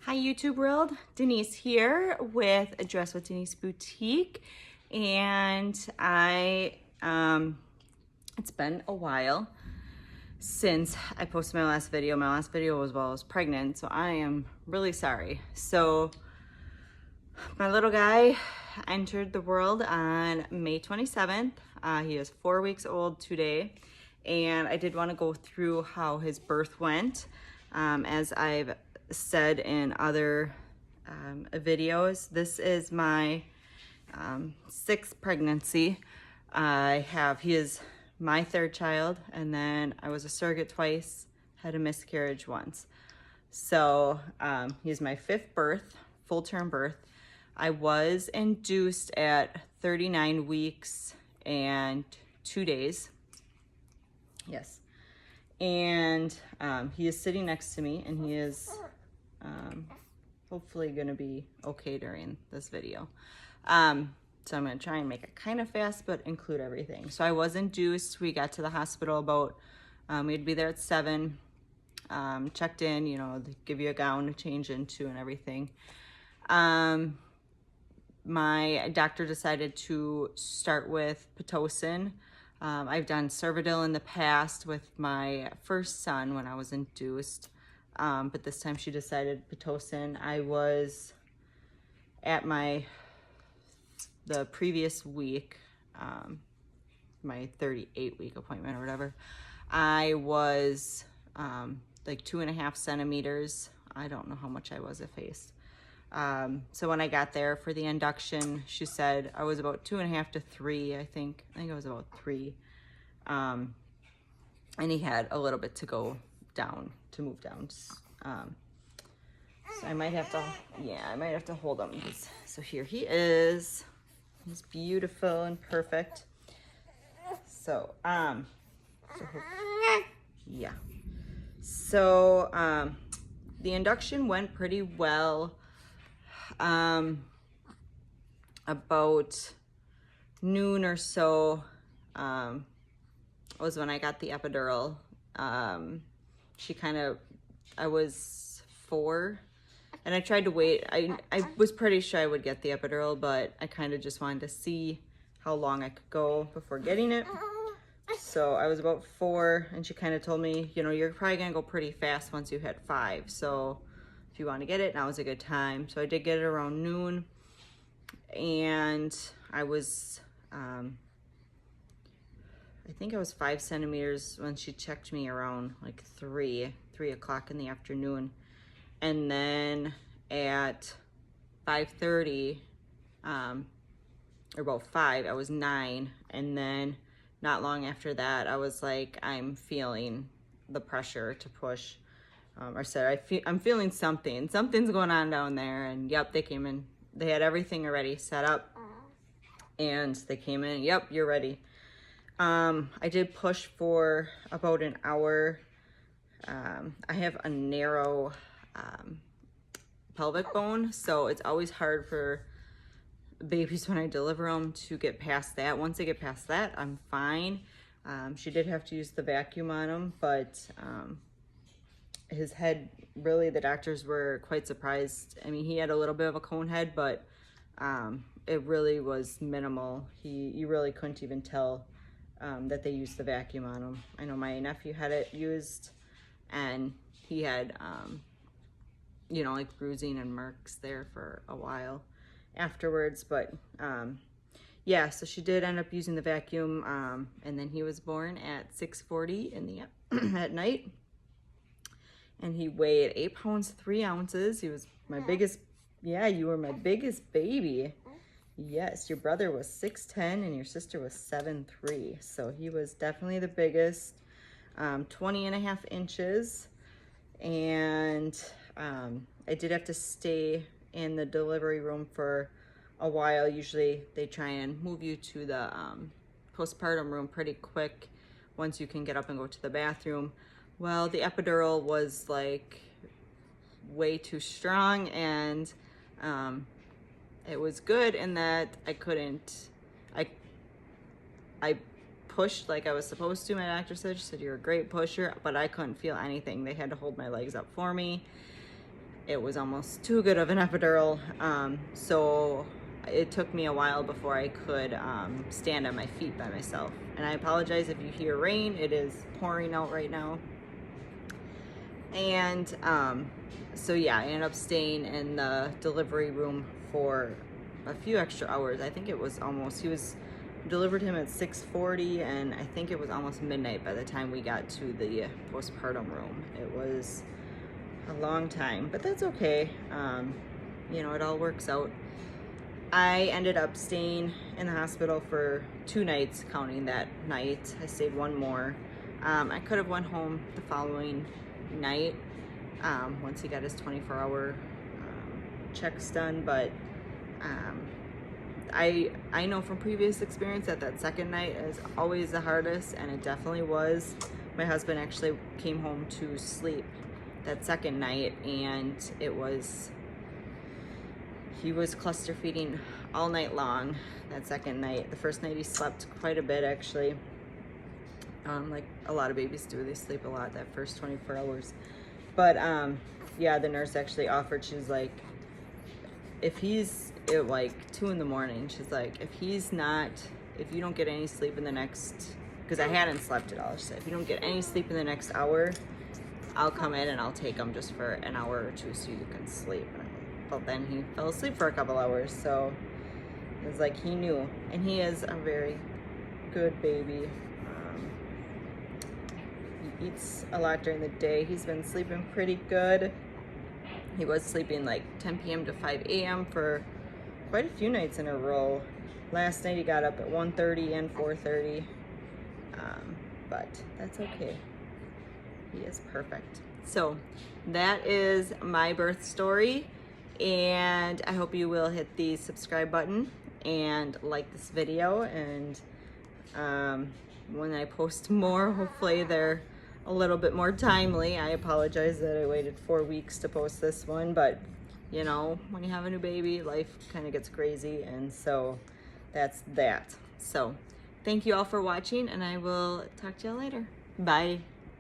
Hi YouTube world, Denise here with a Dress with Denise Boutique, and it's been a while since I posted my last video. My last video was while I was pregnant, so I am really sorry. So my little guy entered the world on May 27th. He is 4 weeks old today, and I did want to go through how his birth went. As I've said in other videos, this is my sixth pregnancy. He is my third child, and then I was a surrogate twice, had a miscarriage once. So he's my fifth birth, full-term birth. I was induced at 39 weeks and 2 days. Yes. And he is sitting next to me, and he is hopefully going to be okay during this video. So I'm going to try and make it kind of fast, but include everything. So I was induced. We got to the hospital about, we'd be there at 7, checked in, you know, they give you a gown to change into and everything. My doctor decided to start with Pitocin. I've done Cervidil in the past with my first son when I was induced, but this time she decided Pitocin. I was at the previous week, my 38-week appointment or whatever. I was like 2.5 centimeters. I don't know how much I was effaced. So when I got there for the induction, she said I was about 2.5 to 3, I think I was about 3. And he had a little bit to go down, to move down. So I might have to hold him. So here he is. He's beautiful and perfect. So, yeah. So, the induction went pretty well. About noon or so was when I got the epidural. I was 4, and I tried to wait. I was pretty sure I would get the epidural, but I kind of just wanted to see how long I could go before getting it. So I was about 4, and she kind of told me, you know, you're probably gonna go pretty fast once you hit 5. So if you want to get it, now is a good time. So I did get it around noon, and I was, I think I was 5 centimeters when she checked me around like 3 o'clock in the afternoon. And then at 5:30, or about 5, I was 9. And then not long after that, I was like, I'm feeling the pressure to push. Or said, I'm feeling something. Something's going on down there. And yep, they came in. They had everything already set up. And they came in. Yep, you're ready. I did push for about an hour. I have a narrow pelvic bone, so it's always hard for babies when I deliver them to get past that. Once they get past that, I'm fine. She did have to use the vacuum on him, but his head, really, the doctors were quite surprised. I mean, he had a little bit of a cone head, but it really was minimal. You really couldn't even tell that they used the vacuum on him. I know my nephew had it used, and he had, you know, like bruising and marks there for a while afterwards. But yeah, so she did end up using the vacuum, and then he was born at 6:40 in the at night. And he weighed 8 pounds, 3 ounces. He was my biggest, yeah, you were my biggest baby. Yes, your brother was 6'10", and your sister was 7'3". So he was definitely the biggest, 20.5 inches. And I did have to stay in the delivery room for a while. Usually they try and move you to the postpartum room pretty quick once you can get up and go to the bathroom. Well, the epidural was like way too strong, and it was good in that I pushed like I was supposed to. My doctor said, she said, you're a great pusher, but I couldn't feel anything. They had to hold my legs up for me. it was almost too good of an epidural. So it took me a while before I could stand on my feet by myself. And I apologize if you hear rain. It is pouring out right now. And so yeah, I ended up staying in the delivery room for a few extra hours. I think it was almost, delivered him at 6:40, and I think it was almost midnight by the time we got to the postpartum room. It was a long time, but that's okay. You know, it all works out. I ended up staying in the hospital for 2 nights, counting that night. I stayed one more. I could have went home the following night once he got his 24-hour checks done, but I know from previous experience that that second night is always the hardest, and it definitely was. My husband actually came home to sleep that second night, and he was cluster feeding all night long that second night. The first night he slept quite a bit, actually. Like a lot of babies do, they sleep a lot that first 24 hours. But yeah, the nurse actually offered, she was like, if he's at like 2 in the morning, she's like, if you don't get any sleep in the next, because I hadn't slept at all, she said, if you don't get any sleep in the next hour, I'll come in and I'll take him just for an hour or 2 so you can sleep. But then he fell asleep for a couple hours, so it was like he knew. And he is a very good baby. He eats a lot during the day. He's been sleeping pretty good. He was sleeping like 10 p.m. to 5 a.m. for quite a few nights in a row. Last night he got up at 1:30 and 4:30, but that's okay. He is perfect. So that is my birth story, and I hope you will hit the subscribe button and like this video, and when I post more, hopefully they're a little bit more timely. I apologize that I waited 4 weeks to post this one, but you know, when you have a new baby, life kind of gets crazy, and so that's that. So thank you all for watching, and I will talk to y'all later. Bye.